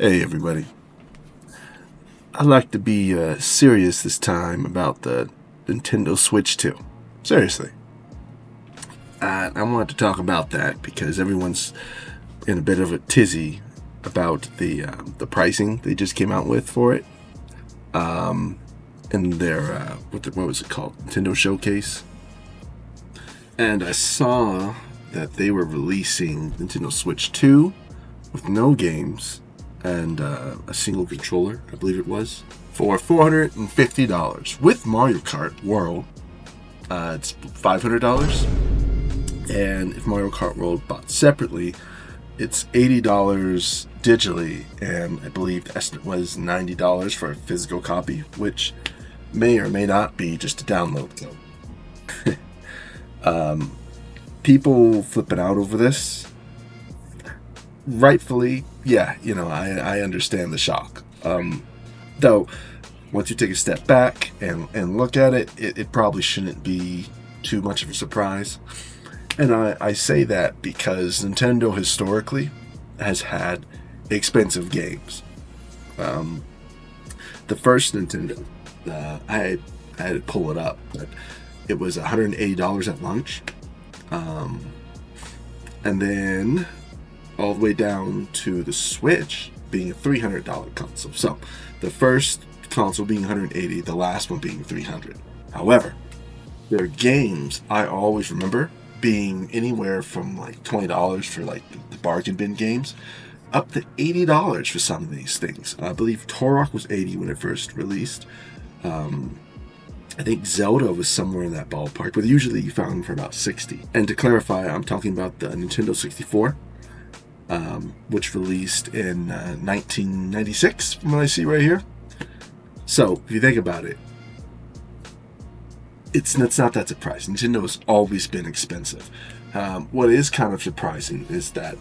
Hey everybody. I'd like to be serious this time about the Nintendo Switch 2. Seriously. I wanted to talk about that because everyone's in a bit of a tizzy about the pricing they just came out with for it. In their what was it called? Nintendo Showcase. And I saw that they were releasing Nintendo Switch 2 with no games and a single controller, I believe it was, for $450. With Mario Kart World, it's $500. And if Mario Kart World bought separately, it's $80 digitally, and I believe the estimate was $90 for a physical copy, which may or may not be just a download code. People flipping out over this, rightfully, yeah, I understand the shock. Though, once you take a step back and look at it, it probably shouldn't be too much of a surprise. And I say that because Nintendo historically has had expensive games. The first Nintendo, I had to pull it up, but it was $180 at launch. And then all the way down to the Switch being a $300 console. So the first console being $180, the last one being $300. However, their games, I always remember being anywhere from like $20 for like the bargain bin games, up to $80 for some of these things. I believe Turok was $80 when it first released. I think Zelda was somewhere in that ballpark, but usually you found them for about $60. And to clarify, I'm talking about the Nintendo 64, which released in 1996, from what I see right here. So, if you think about it, it's not that surprising. Nintendo has always been expensive. What is kind of surprising is that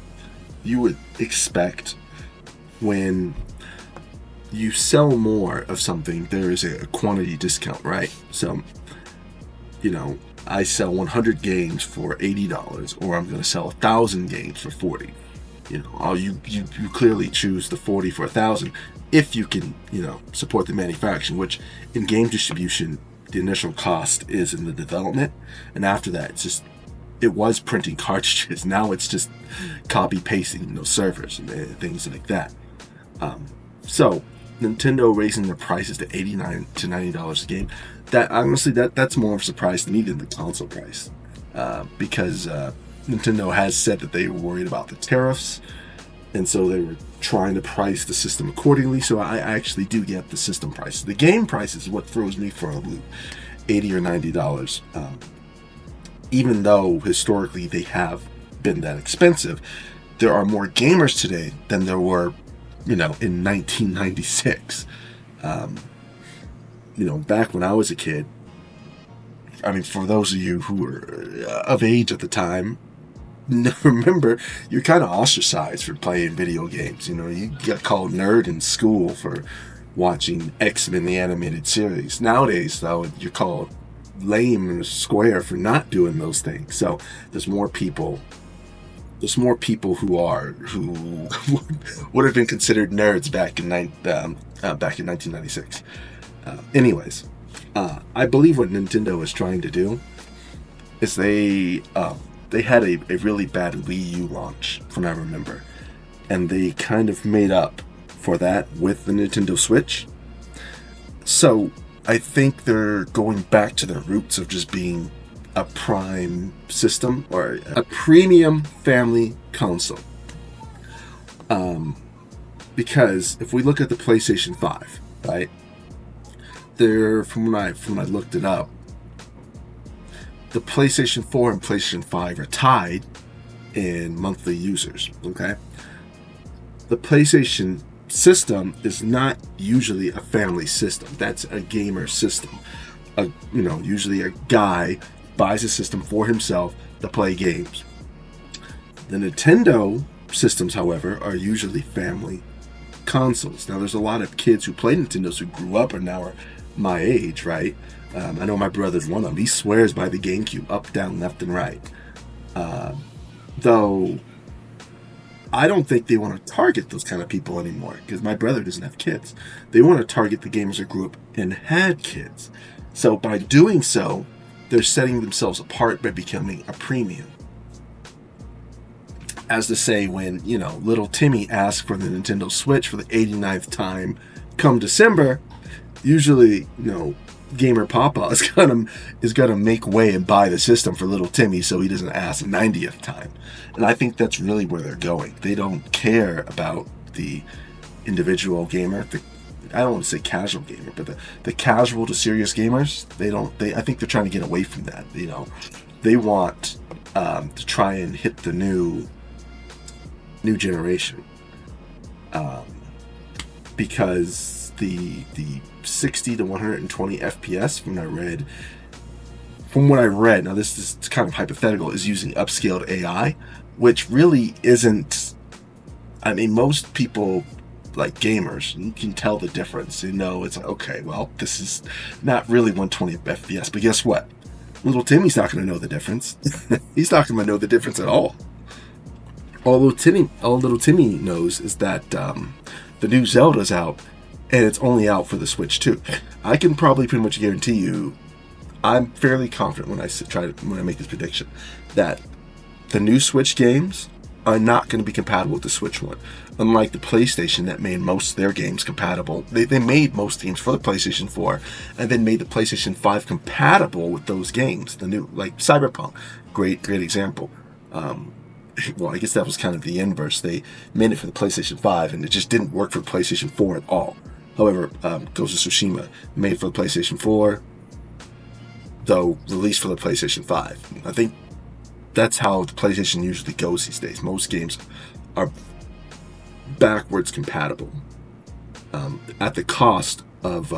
you would expect when you sell more of something, there is a quantity discount, right? So, I sell 100 games for $80, or I'm going to sell 1,000 games for $40. You clearly choose the 40 for 1,000 if you can, support the manufacturing, which in game distribution, the initial cost is in the development, and after that, it was printing cartridges. Now it's just copy pasting, servers and things like that. So Nintendo raising their prices to $89 to $90 a game. That honestly, that's more of a surprise to me than the console price, because Nintendo has said that they were worried about the tariffs, and so they were trying to price the system accordingly. So I actually do get the system price. The game price is what throws me for a loop, $80 or $90. Even though historically they have been that expensive, there are more gamers today than there were, in 1996. Back when I was a kid, for those of you who were of age at the time, remember, you're kind of ostracized for playing video games. You got called nerd in school for watching X-Men the animated series. Nowadays, though, you're called lame and square for not doing those things. So there's more people who would have been considered nerds back in 1996. Anyways, I believe what Nintendo is trying to do is they had a really bad Wii U launch, from what I remember, and they kind of made up for that with the Nintendo Switch. So I think they're going back to their roots of just being a prime system or a premium family console. Because if we look at the PlayStation 5, right, from when I looked it up, the PlayStation 4 and PlayStation 5 are tied in monthly users, okay? The PlayStation system is not usually a family system. That's a gamer system. Usually a guy buys a system for himself to play games. The Nintendo systems, however, are usually family consoles. Now, there's a lot of kids who play Nintendos who grew up and now are my age, right? I know my brother's one of them. He swears by the GameCube, up, down, left, and right. Though I don't think they want to target those kind of people anymore because my brother doesn't have kids. They want to target the gamers that grew up and had kids. So by doing so, they're setting themselves apart by becoming a premium. As to say, when, little Timmy asks for the Nintendo Switch for the 89th time come December, usually, Gamer Papa is gonna make way and buy the system for little Timmy so he doesn't ask 90th time. And I think that's really where they're going. They don't care about the individual gamer. I don't want to say casual gamer, but the casual to serious gamers. I think they're trying to get away from that. They want to try and hit the new generation, because the 60 to 120 FPS from what I read, now this is kind of hypothetical, is using upscaled AI, which really isn't. I mean, most people, like gamers, you can tell the difference. It's like, okay, well, this is not really 120 FPS, but guess what? Little Timmy's not going to know the difference. He's not going to know the difference at all. All little Timmy knows is that the new Zelda's out, and it's only out for the Switch 2. I can probably pretty much guarantee you, I'm fairly confident when I make this prediction, that the new Switch games are not going to be compatible with the Switch 1. Unlike the PlayStation that made most of their games compatible. They made most games for the PlayStation 4 and then made the PlayStation 5 compatible with those games. The new, like Cyberpunk, great example. Well, I guess that was kind of the inverse. They made it for the PlayStation 5 and it just didn't work for the PlayStation 4 at all. However, Ghost of Tsushima, made for the PlayStation 4, though released for the PlayStation 5. I think that's how the PlayStation usually goes these days. Most games are backwards compatible, at the cost of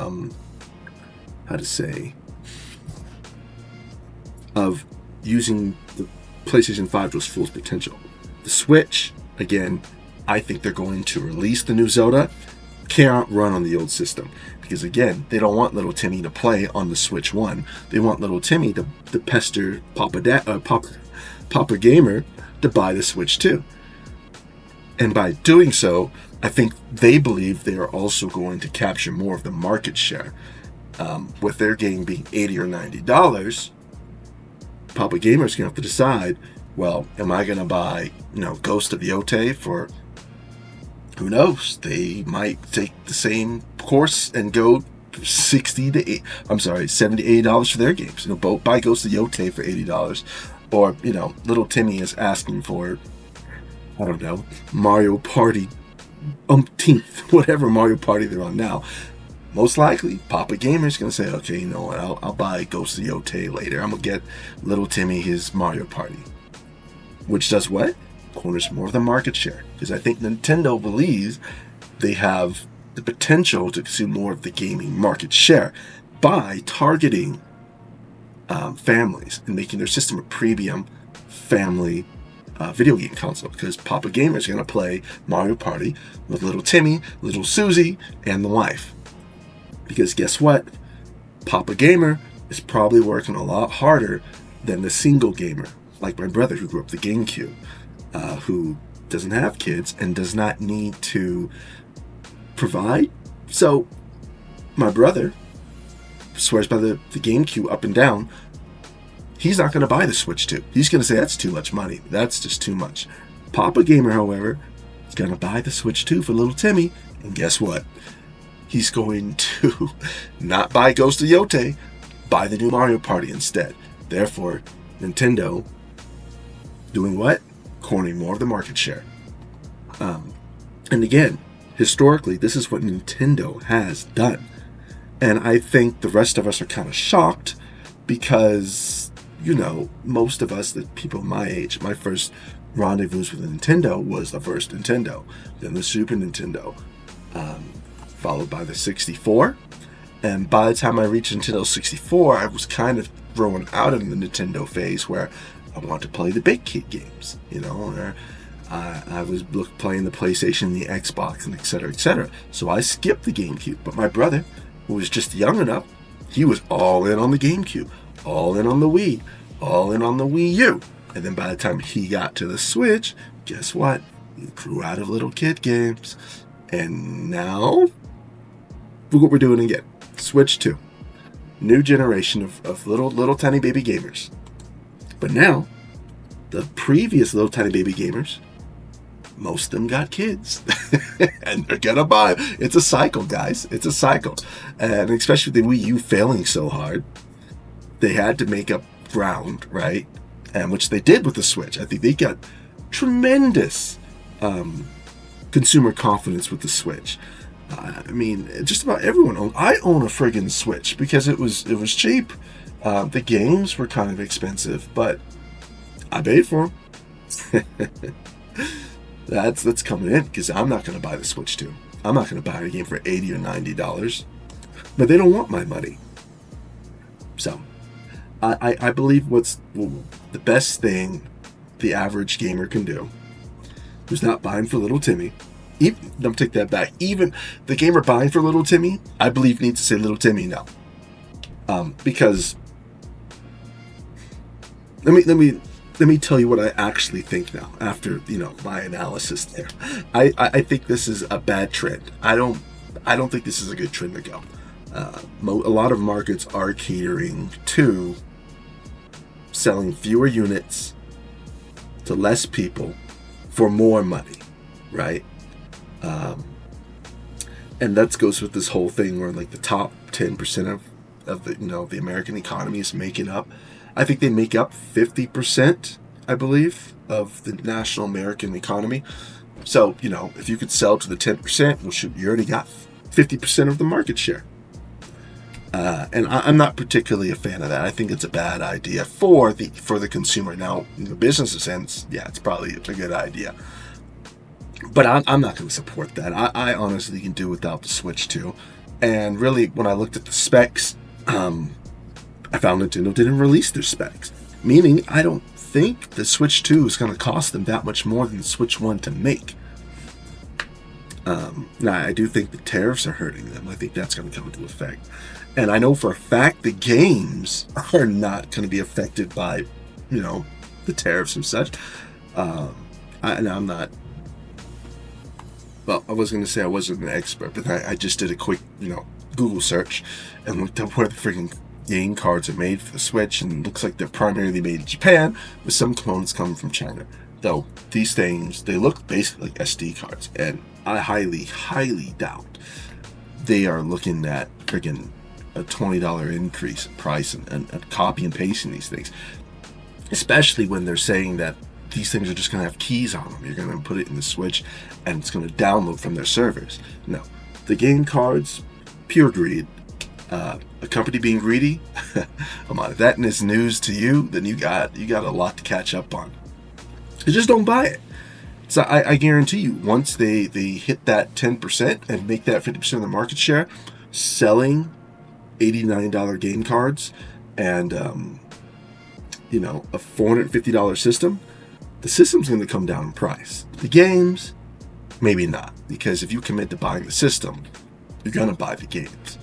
of using the PlayStation 5 to its full potential. The Switch, again, I think they're going to release the new Zelda, can't run on the old system, because again, they don't want little Timmy to play on the Switch 1. They want little Timmy to pester Papa Gamer to buy the Switch 2. And by doing so, I think they believe they are also going to capture more of the market share. With their game being $80 or $90, Papa Gamer's going to have to decide, well, am I going to buy, Ghost of Yotei for, who knows? They might take the same course and go $70 to $80 for their games. Buy Ghost of Yotei for $80. Or, little Timmy is asking for, I don't know, Mario Party umpteenth, whatever Mario Party they're on now. Most likely, Papa Gamer's going to say, okay, you know what, I'll buy Ghost of Yotei later. I'm going to get little Timmy his Mario Party. Which does what? Corners more of the market share. Because I think Nintendo believes they have the potential to consume more of the gaming market share by targeting families and making their system a premium family video game console, because Papa Gamer is going to play Mario Party with little Timmy, little Susie, and the wife. Because guess what? Papa Gamer is probably working a lot harder than the single gamer, like my brother who grew up the GameCube, who doesn't have kids and does not need to provide. So my brother swears by the GameCube up and down. He's not going to buy the Switch 2. He's going to say, that's too much money. That's just too much. Papa Gamer, however, is going to buy the Switch 2 for little Timmy. And guess what? He's going to not buy Ghost of Yotei, buy the new Mario Party instead. Therefore, Nintendo doing what? Cornering more of the market share. And again, historically, this is what Nintendo has done. And I think the rest of us are kind of shocked because, most of us, the people my age, my first rendezvous with Nintendo was the first Nintendo, then the Super Nintendo, followed by the 64. And by the time I reached Nintendo 64, I was kind of thrown out of the Nintendo phase where I wanted to play the big kid games, or I was playing the PlayStation, the Xbox, and etc., etc. So I skipped the GameCube. But my brother, who was just young enough, he was all in on the GameCube, all in on the Wii, all in on the Wii U. And then by the time he got to the Switch, guess what? grew out of little kid games. And now, look what we're doing again. Switch 2. New generation of little tiny baby gamers. But now, the previous little tiny baby gamers, most of them got kids. And they're gonna buy. It's a cycle, guys. It's a cycle. And especially with the Wii U failing so hard, they had to make up ground, right? And which they did with the Switch. I think they got tremendous consumer confidence with the Switch. I mean, just about everyone I own a friggin' Switch because it was cheap. The games were kind of expensive, but I paid for them. That's coming in because I'm not going to buy the Switch 2. I'm not going to buy a game for $80 or $90. But they don't want my money. So, I believe what's the best thing the average gamer can do who's not buying for little Timmy. Even, don't take that back. Even the gamer buying for little Timmy, I believe needs to say little Timmy no. Because let me tell you what I actually think now after my analysis there. I think this is a bad trend. I don't think this is a good trend to go. A lot of markets are catering to selling fewer units to less people for more money, right? And that goes with this whole thing where like the top 10% of the the American economy is making up. I think they make up 50%, I believe, of the national American economy. So, if you could sell to the 10%, well, you already got 50% of the market share. And I'm not particularly a fan of that. I think it's a bad idea for the consumer. Now, in the business sense, yeah, it's probably a good idea. But I'm not going to support that. I honestly can do without the Switch 2. And really, when I looked at the specs, I found Nintendo didn't release their specs. Meaning, I don't think the Switch 2 is going to cost them that much more than the Switch 1 to make. Now, I do think the tariffs are hurting them. I think that's going to come into effect. And I know for a fact the games are not going to be affected by, the tariffs and such. I'm not... Well, I was going to say I wasn't an expert, but I just did a quick, Google search and looked up where the freaking game cards are made for the Switch, and it looks like they're primarily made in Japan, with some components coming from China. Though, these things, they look basically like SD cards, and I highly, highly doubt they are looking at freaking a $20 increase in price and copy and pasting these things. Especially when they're saying that these things are just going to have keys on them. You're going to put it in the Switch and it's going to download from their servers. No, the game cards, pure greed. A company being greedy, if that is news to you, then you got a lot to catch up on. You just don't buy it. So I guarantee you, once they hit that 10% and make that 50% of the market share, selling $89 game cards and a $450 system, the system's going to come down in price. The games, maybe not, because if you commit to buying the system, you're going to buy the games.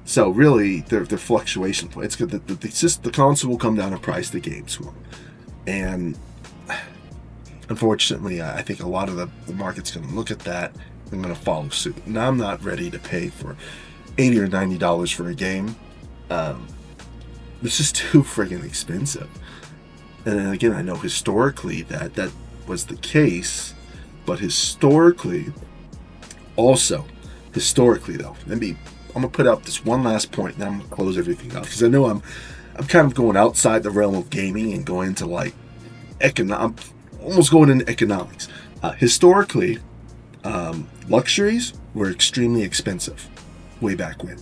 So really, they're fluctuation points. The console will come down in price, the games won't. And unfortunately, I think a lot of the market's going to look at that and going to follow suit. And I'm not ready to pay for $80 or $90 for a game. It's just too friggin' expensive. And then again, I know historically that was the case, but historically though, I'm gonna put out this one last point, and then I'm gonna close everything up because I know I'm kind of going outside the realm of gaming and going into like I'm almost going into economics. Historically, luxuries were extremely expensive way back when,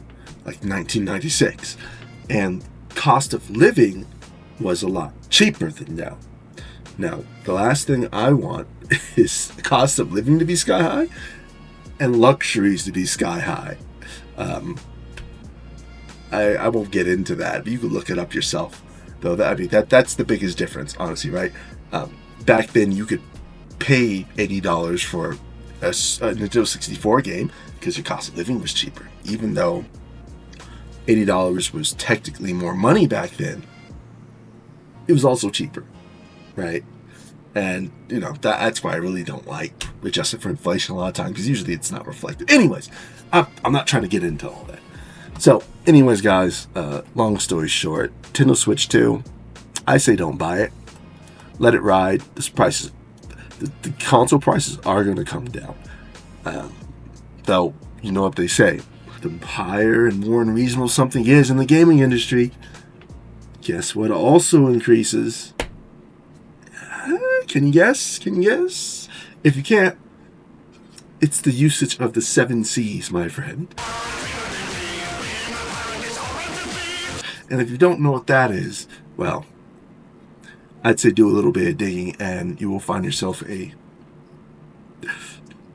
like 1996, and cost of living was a lot cheaper than now. Now, the last thing I want is the cost of living to be sky high and luxuries to be sky high. I won't get into that, but you can look it up yourself. Though that's the biggest difference, honestly, right? Back then, you could pay $80 for a Nintendo 64 game because your cost of living was cheaper. Even though $80 was technically more money back then, it was also cheaper, right? And, you know, that's why I really don't like adjusted for inflation a lot of times, because usually it's not reflected. Anyways, I'm not trying to get into all that. So, anyways, guys, long story short, Nintendo Switch 2, I say don't buy it. Let it ride. The console prices are going to come down. Though, you know what they say, the higher and more unreasonable something is in the gaming industry, guess what also increases? Can you guess? Can you guess? If you can't, it's the usage of the 7 C's, my friend. And if you don't know what that is, well, I'd say do a little bit of digging and you will find yourself an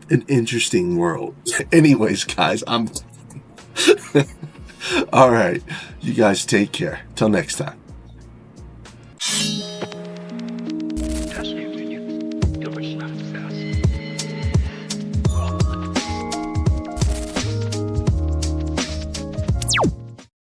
interesting world. Anyways, guys, I'm all right. You guys take care. Till next time. Trust me when you do it.